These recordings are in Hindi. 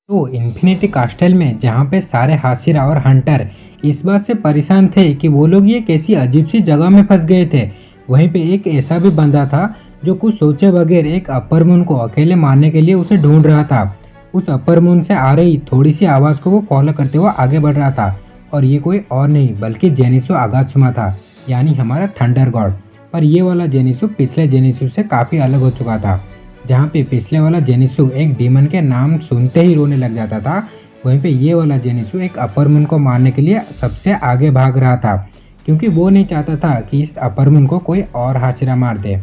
तो इन्फिनिटी कास्टल में जहाँ पे सारे हाशिरा और हंटर इस बात से परेशान थे कि वो लोग ये कैसी अजीब सी जगह में फंस गए थे। वहीं पे एक ऐसा भी बंदा था जो कुछ सोचे बगैर एक अपर मून को अकेले मारने के लिए उसे ढूंढ रहा था। उस अपर मून से आ रही थोड़ी सी आवाज़ को वो फॉलो करते हुए आगे बढ़ रहा था और ये कोई और नहीं बल्कि जेनिसु आगात्सुमा था, यानी हमारा थंडर गॉड। पर ये वाला जेनिसु पिछले जेनिसु से काफ़ी अलग हो चुका था। जहाँ पे पिछले वाला जेनिसु एक डीमन के नाम सुनते ही रोने लग जाता था, वहीं पे ये वाला जेनिसु एक अपर मून को मारने के लिए सबसे आगे भाग रहा था, क्योंकि वो नहीं चाहता था कि इस अपर मून को कोई और हाशिरा मार दे।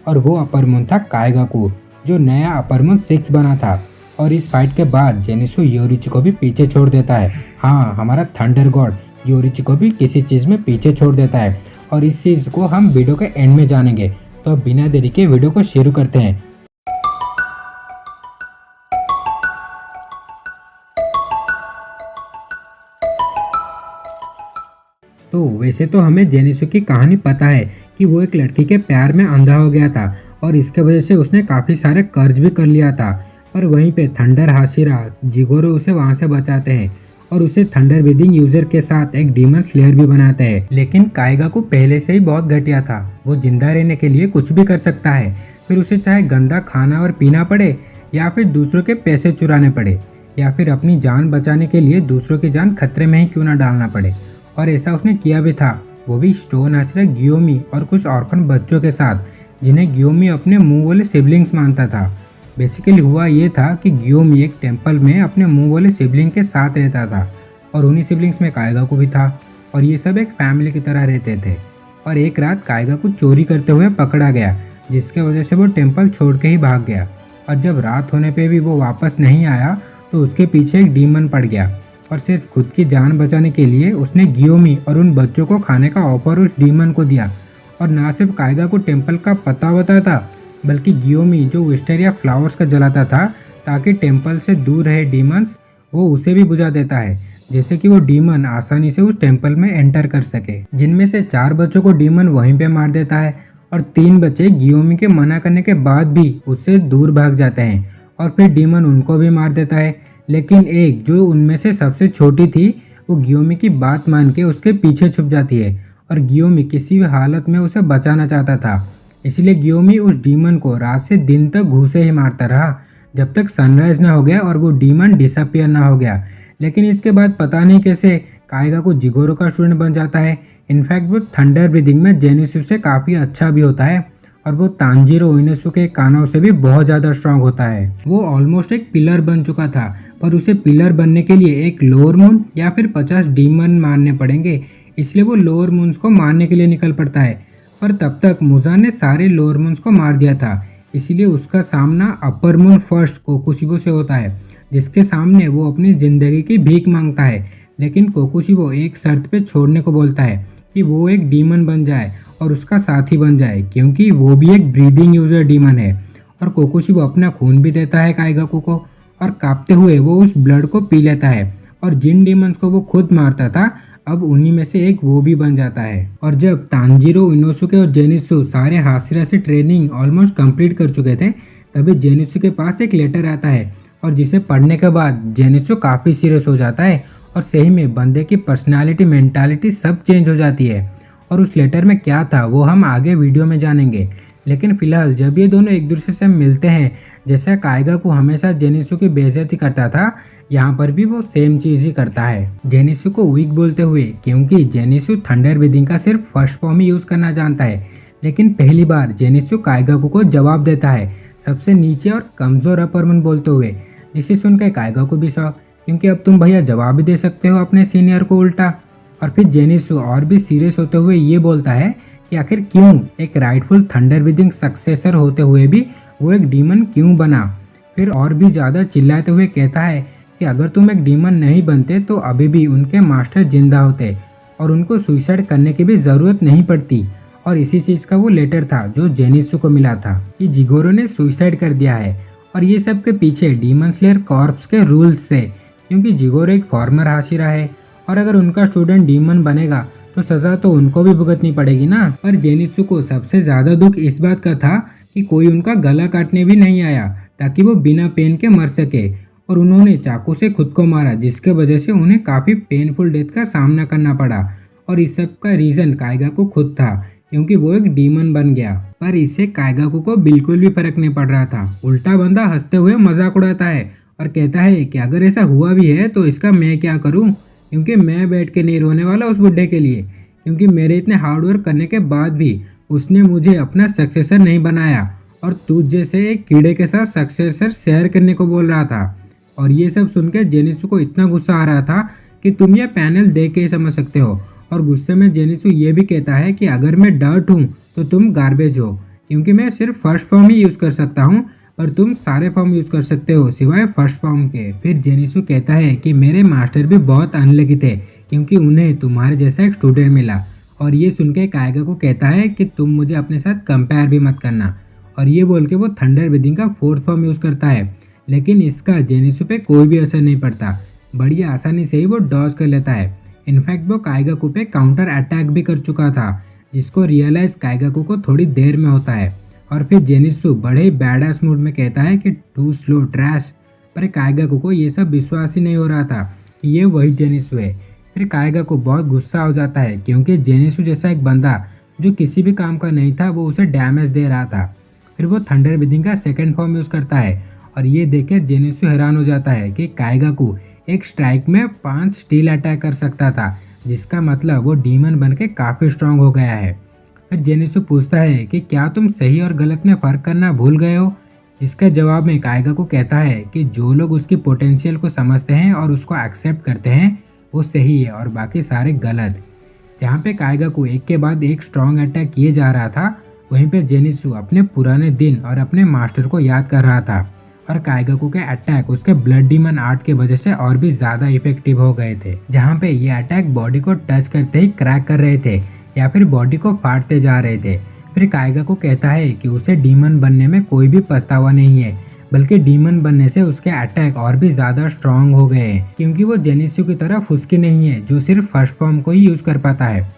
और वो अपर मून था काइगाकू, जो नया अपर मून 6 बना था। और इस फाइट के बाद जेनिसु योरिची को भी पीछे छोड़ देता है। हाँ, हमारा थंडर गॉड योरिची को भी किसी चीज़ में पीछे छोड़ देता है और इस चीज़ को हम वीडियो के एंड में जानेंगे। तो अब बिना देरी के वीडियो को शुरू करते हैं। तो वैसे तो हमें जेनिसु की कहानी पता है कि वो एक लड़की के प्यार में अंधा हो गया था और इसके वजह से उसने काफ़ी सारे कर्ज भी कर लिया था। पर वहीं पे थंडर हाशिरा जिगोरो उसे वहाँ से बचाते हैं और उसे थंडर ब्रीदिंग यूजर के साथ एक डीमन स्लेयर भी बनाते हैं। लेकिन काइगाकू पहले से ही बहुत घटिया था, वो जिंदा रहने के लिए कुछ भी कर सकता है, फिर उसे चाहे गंदा खाना और पीना पड़े या फिर दूसरों के पैसे चुराने पड़े या फिर अपनी जान बचाने के लिए दूसरों की जान खतरे में ही क्यों ना डालना पड़े। और ऐसा उसने किया भी था, वो भी स्टोन हाशिरा गियोमी और कुछ ऑर्फन बच्चों के साथ, जिन्हें गियोमी अपने मुंह वाले सिबलिंग्स मानता था। बेसिकली हुआ ये था कि गियोमी एक टेम्पल में अपने मुंह वाले सिबलिंग के साथ रहता था और उन्हीं सिबलिंग्स में काइगाकू भी था और ये सब एक फैमिली की तरह रहते थे। और एक रात काइगाकू चोरी करते हुए पकड़ा गया, जिसके वजह से वो टेम्पल छोड़ के ही भाग गया। और जब रात होने पे भी वो वापस नहीं आया तो उसके पीछे एक डीमन पड़ गया और सिर्फ खुद की जान बचाने के लिए उसने गियोमी और उन बच्चों को खाने का ऑफर उस डीमन को दिया। और ना सिर्फ काइगाकू टेम्पल का पता बताता, बल्कि गियोमी जो विस्टेरिया फ्लावर्स का जलाता था ताकि टेम्पल से दूर रहे डीमंस, वो उसे भी बुझा देता है, जैसे कि वो डीमन आसानी से उस टेम्पल में एंटर कर सके। जिनमें से 4 बच्चों को डीमन वहीं पे मार देता है और 3 बच्चे गियोमी के मना करने के बाद भी उससे दूर भाग जाते हैं और फिर डीमन उनको भी मार देता है। लेकिन एक जो उनमें से सबसे छोटी थी, वो गियोमी की बात मान के उसके पीछे छुप जाती है और गियोमी किसी भी हालत में उसे बचाना चाहता था। इसलिए गियोमी उस डीमन को रात से दिन तक घूसे ही मारता रहा जब तक सनराइज ना हो गया और वो डीमन डिसअपियर ना हो गया। लेकिन इसके बाद पता नहीं कैसे काइगाकू जिगोरो का स्टूडेंट बन जाता है। इनफैक्ट वो थंडर ब्रीदिंग में जेनिसु से काफ़ी अच्छा भी होता है और वो तांजीरो उइनोसु के कानों से भी बहुत ज़्यादा स्ट्रांग होता है। वो ऑलमोस्ट एक पिलर बन चुका था, पर उसे पिलर बनने के लिए एक लोअर मून या फिर 50 डीमन मारने पड़ेंगे, इसलिए वो लोअर मून्स को मारने के लिए निकल पड़ता है। पर तब तक मुजान ने सारे लोअर मून्स को मार दिया था, इसीलिए उसका सामना अपर मून फर्स्ट कोकुशिबो से होता है, जिसके सामने वो अपनी ज़िंदगी की भीख मांगता है। लेकिन कोकुशिबो एक शर्त पे छोड़ने को बोलता है कि वो एक डीमन बन जाए और उसका साथी बन जाए, क्योंकि वो भी एक ब्रीदिंग यूजर डीमन है। और कोकुशिबो अपना खून भी देता है काइगाकू को और कांपते हुए वो उस ब्लड को पी लेता है और जिन डीमंस को वो खुद मारता था, अब उन्हीं में से एक वो भी बन जाता है। और जब तांजीरो, इनोसुके और जेनिसु सारे हाशिरा से ट्रेनिंग ऑलमोस्ट कंप्लीट कर चुके थे, तभी जेनिसु के पास एक लेटर आता है और जिसे पढ़ने के बाद जेनिसु काफ़ी सीरियस हो जाता है और सही में बंदे की पर्सनालिटी, मेंटालिटी सब चेंज हो जाती है। और उस लेटर में क्या था वो हम आगे वीडियो में जानेंगे। लेकिन फिलहाल जब ये दोनों एक दूसरे से मिलते हैं, जैसा काइगाकू हमेशा जेनिसु की बेइज्जती करता था, यहाँ पर भी वो सेम चीज़ ही करता है, जेनिसु को वीक बोलते हुए, क्योंकि जेनिसु थंडर ब्रीदिंग का सिर्फ फर्स्ट फॉर्म ही यूज़ करना जानता है। लेकिन पहली बार जेनिसु काइगाकू को जवाब देता है सबसे नीचे और कमज़ोर अपर मून बोलते हुए, जिसे सुनकर काइगाकू भी शॉक, क्योंकि अब तुम भैया जवाब भी दे सकते हो अपने सीनियर को उल्टा। और फिर जेनिसु और भी सीरियस होते हुए ये बोलता है कि आखिर क्यों एक राइटफुल थंडर ब्रीदिंग सक्सेसर होते हुए भी वो एक डीमन क्यों बना। फिर और भी ज़्यादा चिल्लाते हुए कहता है कि अगर तुम एक डीमन नहीं बनते तो अभी भी उनके मास्टर जिंदा होते और उनको सुसाइड करने की भी ज़रूरत नहीं पड़ती। और इसी चीज़ का वो लेटर था जो जेनिसु को मिला था कि जिगोरो ने सुसाइड कर दिया है। और ये सब के पीछे डीमन स्लेयर कॉर्प्स के रूल्स थे, क्योंकि जिगोरो एक फॉर्मर हाशिरा है और अगर उनका स्टूडेंट डीमन बनेगा तो सज़ा तो उनको भी भुगतनी पड़ेगी ना। पर जेनित्सु को सबसे ज़्यादा दुख इस बात का था कि कोई उनका गला काटने भी नहीं आया ताकि वो बिना पेन के मर सके। और उन्होंने चाकू से खुद को मारा, जिसके वजह से उन्हें काफ़ी पेनफुल डेथ का सामना करना पड़ा। और इस सब का रीज़न काइगाकू खुद था, क्योंकि वो एक डीमन बन गया। पर इससे काइगाकू को बिल्कुल भी फर्क नहीं पड़ रहा था। उल्टा बंदा हंसते हुए मजाक उड़ाता है और कहता है कि अगर ऐसा हुआ भी है तो इसका मैं क्या करूं, क्योंकि मैं बैठ के नहीं रोने वाला उस बुड्ढे के लिए, क्योंकि मेरे इतने हार्ड वर्क करने के बाद भी उसने मुझे अपना सक्सेसर नहीं बनाया और तुझ जैसे एक कीड़े के साथ सक्सेसर शेयर करने को बोल रहा था। और ये सब सुन के जेनिसु को इतना गुस्सा आ रहा था कि तुम ये पैनल देख के ही समझ सकते हो। और गुस्से में जेनिसु ये भी कहता है कि अगर मैं डर्ट हूँ तो तुम गार्बेज हो, क्योंकि मैं सिर्फ फर्स्ट फॉर्म ही यूज़ कर सकता हूँ और तुम सारे फॉर्म यूज़ कर सकते हो सिवाय फर्स्ट फॉर्म के। फिर जेनिसु कहता है कि मेरे मास्टर भी बहुत अनलकी थे, क्योंकि उन्हें तुम्हारे जैसा एक स्टूडेंट मिला। और ये सुन के काइगाकू कहता है कि तुम मुझे अपने साथ कंपेयर भी मत करना। और ये बोल के वो थंडर ब्रीदिंग का फोर्थ फॉर्म यूज़ करता है, लेकिन इसका जेनिसु पे कोई भी असर नहीं पड़ता। बड़ी आसानी से ही वो डॉज कर लेता है। इनफैक्ट वो काइगाकू पे काउंटर अटैक भी कर चुका था, जिसको रियलाइज काइगाकू को थोड़ी देर में होता है। और फिर जेनिसु बड़े ही बैडास मूड में कहता है कि टू स्लो ट्रैश। पर काइगाकू को ये सब विश्वास ही नहीं हो रहा था कि ये वही जेनिसु है। फिर काइगाकू बहुत गुस्सा हो जाता है, क्योंकि जेनिसु जैसा एक बंदा जो किसी भी काम का नहीं था वो उसे डैमेज दे रहा था। फिर वो थंडर ब्रीदिंग का सेकेंड फॉर्म यूज़ करता है और ये देख के जेनिसु हैरान हो जाता है कि काइगाकू एक स्ट्राइक में 5 स्टील अटैक कर सकता था, जिसका मतलब वो डीमन बन के काफ़ी स्ट्रांग हो गया है। फिर जेनिसु पूछता है कि क्या तुम सही और गलत में फ़र्क करना भूल गए हो, जिसके जवाब में काइगाकू कहता है कि जो लोग उसकी पोटेंशियल को समझते हैं और उसको एक्सेप्ट करते हैं वो सही है और बाकी सारे गलत। जहाँ पे काइगाकू एक के बाद एक स्ट्रांग अटैक किए जा रहा था, वहीं पे जेनिसु अपने पुराने दिन और अपने मास्टर को याद कर रहा था। और काइगाकू के अटैक उसके ब्लड डीमन आर्ट के वजह से और भी ज़्यादा इफेक्टिव हो गए थे, जहाँ पे ये अटैक बॉडी को टच करते ही क्रैक कर रहे थे या फिर बॉडी को फाड़ते जा रहे थे। फिर काइगाकू कहता है कि उसे डीमन बनने में कोई भी पछतावा नहीं है, बल्कि डीमन बनने से उसके अटैक और भी ज़्यादा स्ट्रांग हो गए हैं, क्योंकि वो जेनिसु की तरह फुसकी नहीं है जो सिर्फ फर्स्ट फॉर्म को ही यूज़ कर पाता है।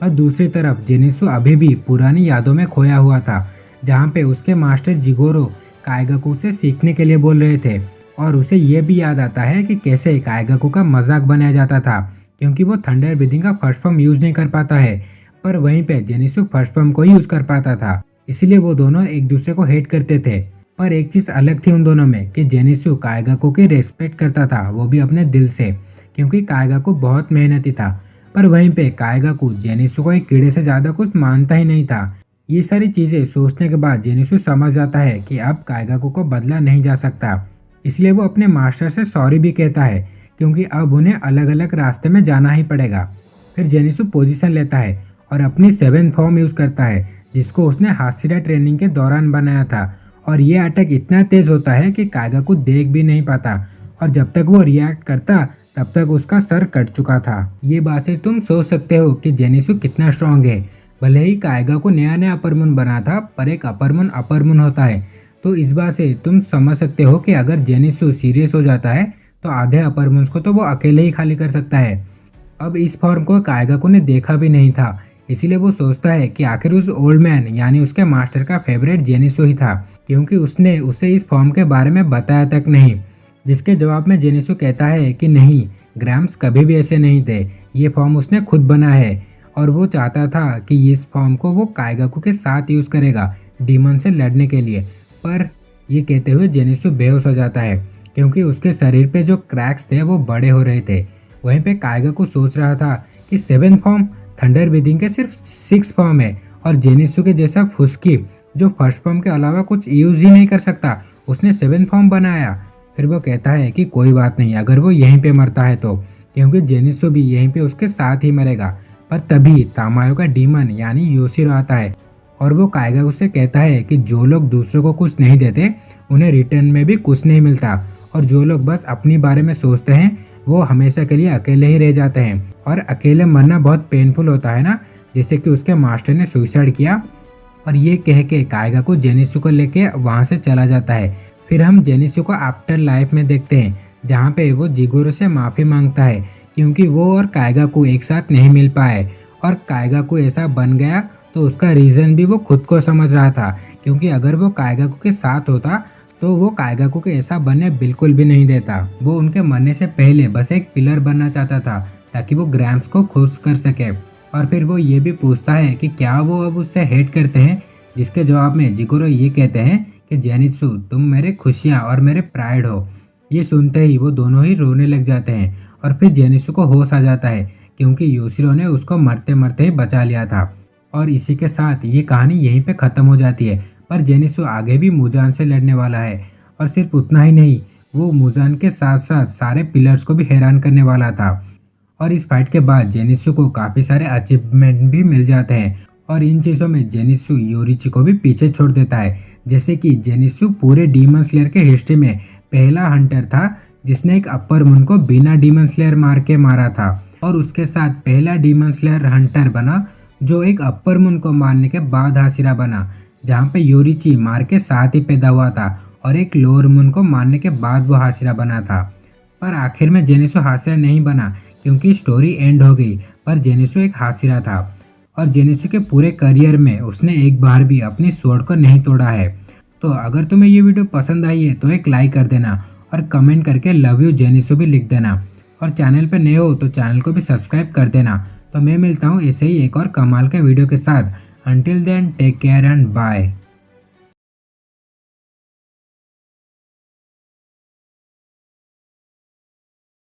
और दूसरी तरफ जेनिसु अभी भी पुरानी यादों में खोया हुआ था, जहाँ पे उसके मास्टर जिगोरो काइगाकू से सीखने के लिए बोल रहे थे। और उसे ये भी याद आता है कि कैसे काइगाकू का मजाक बनाया जाता था, क्योंकि वो थंडर ब्रीदिंग का फर्स्ट फॉर्म यूज़ नहीं कर पाता है, पर वहीं पे जेनिसु फर्स्ट फॉर्म को ही यूज़ कर पाता था। इसलिए वो दोनों एक दूसरे को हेट करते थे। पर एक चीज़ अलग थी उन दोनों में कि जेनिसु काइगाकू की रेस्पेक्ट करता था, वो भी अपने दिल से, क्योंकि काइगाकू बहुत मेहनती था। पर वहीं पे काइगाकू जेनिसु को एक कीड़े से ज़्यादा कुछ मानता ही नहीं था। ये सारी चीज़ें सोचने के बाद जेनिसु समझ जाता है कि अब काइगाकू को बदला नहीं जा सकता। इसलिए वो अपने मास्टर से सॉरी भी कहता है, क्योंकि अब उन्हें अलग अलग रास्ते में जाना ही पड़ेगा। फिर जेनिसु पोजीशन लेता है और अपनी 7th फॉर्म यूज़ करता है, जिसको उसने हाशिरा ट्रेनिंग के दौरान बनाया था। और ये अटैक इतना तेज होता है कि काइगाकू देख भी नहीं पाता, और जब तक वो रिएक्ट करता तब तक उसका सर कट चुका था। ये बात से तुम सोच सकते हो कि जेनिसु कितना स्ट्रांग है। भले ही काइगाकू नया नया अपर मून बना था, पर एक अपर मून होता है, तो इस बात से तुम समझ सकते हो कि अगर जेनिसु सीरियस हो जाता है तो आधे अपर मून्स को तो वो अकेले ही खाली कर सकता है। अब इस फॉर्म को काइगाकू ने देखा भी नहीं था, इसीलिए वो सोचता है कि आखिर उस ओल्ड मैन यानी उसके मास्टर का फेवरेट जेनिसु ही था, क्योंकि उसने उसे इस फॉर्म के बारे में बताया तक नहीं। जिसके जवाब में जेनिसु कहता है कि नहीं, ग्रैम्स कभी भी ऐसे नहीं थे, ये फॉर्म उसने खुद बना है और वो चाहता था कि इस फॉर्म को वो काइगाकू के साथ यूज़ करेगा डीमन से लड़ने के लिए। पर ये कहते हुए जेनिसु बेहोश हो जाता है, क्योंकि उसके शरीर पे जो क्रैक्स थे वो बड़े हो रहे थे। वहीं पे काइगाकू सोच रहा था कि 7th फॉर्म थंडर ब्रीदिंग के सिर्फ 6 फॉर्म है, और जेनिसु के जैसा फुसकी जो फर्स्ट फॉर्म के अलावा कुछ यूज़ ही नहीं कर सकता, उसने 7th फॉर्म बनाया। फिर वो कहता है कि कोई बात नहीं, अगर वो यहीं पे मरता है तो, क्योंकि जेनिसु भी यहीं पे उसके साथ ही मरेगा। पर तभी तामायो का डीमन यानी योशिरो आता है और वो काइगाकू से कहता है कि जो लोग दूसरों को कुछ नहीं देते उन्हें रिटर्न में भी कुछ नहीं मिलता, और जो लोग बस अपनी बारे में सोचते हैं वो हमेशा के लिए अकेले ही रह जाते हैं। और अकेले मरना बहुत पेनफुल होता है ना, जैसे कि उसके मास्टर ने सुसाइड किया। और ये कह के काइगाकू जेनिसु को लेके वहाँ से चला जाता है। फिर हम जेनिसु को आफ्टर लाइफ में देखते हैं, जहाँ पे वो जिगोरो से माफ़ी मांगता है, क्योंकि वो और काइगाकू एक साथ नहीं मिल पाए। और काइगाकू ऐसा बन गया तो उसका रीज़न भी वो खुद को समझ रहा था, क्योंकि अगर वो काइगाकू के साथ होता तो वो काइगाकू को ऐसा बनने बिल्कुल भी नहीं देता। वो उनके मरने से पहले बस एक पिलर बनना चाहता था ताकि वो ग्रैम्स को खुश कर सके। और फिर वो ये भी पूछता है कि क्या वो अब उससे हेट करते हैं, जिसके जवाब में जिगोरो ये कहते हैं कि जेनित्सु तुम मेरे खुशियाँ और मेरे प्राइड हो। ये सुनते ही वो दोनों ही रोने लग जाते हैं और फिर जेनित्सु को होश आ जाता है क्योंकि योशिरो ने उसको मरते मरते ही बचा लिया था। और इसी के साथ ये कहानी यहीं पे ख़त्म हो जाती है। पर जेनित्सु आगे भी मुजान से लड़ने वाला है और सिर्फ उतना ही नहीं, वो मुजान के साथ साथ सारे पिलर्स को भी हैरान करने वाला था। और इस फाइट के बाद जेनित्सु को काफ़ी सारे अचीवमेंट भी मिल जाते हैं और इन चीज़ों में जेनित्सु योरिची को भी पीछे छोड़ देता है। जैसे कि जेनित्सु पूरे डीमन स्लेयर के हिस्ट्री में पहला हंटर था जिसने एक अपर मून को बिना डीमन स्लेयर मार के मारा था, और उसके साथ पहला डीमन स्लेयर हंटर बना जो एक अपर मून को मारने के बाद हाशिरा बना, जहाँ पे योरिची मार के साथ ही पैदा हुआ था और एक लोअर मून को मारने के बाद वो हाशिरा बना था। पर आखिर में जेनित्सु हाशिरा नहीं बना क्योंकि स्टोरी एंड हो गई, पर जेनित्सु एक हाशिरा था और जेनित्सु के पूरे करियर में उसने एक बार भी अपनी स्वॉर्ड को नहीं तोड़ा है। तो अगर तुम्हें ये वीडियो पसंद आई है तो एक लाइक कर देना और कमेंट करके लव यू जेनित्सु भी लिख देना, और चैनल पे नए हो तो चैनल को भी सब्सक्राइब कर देना। तो मैं मिलता हूँ ऐसे ही एक और कमाल के वीडियो के साथ। Until then take care and bye.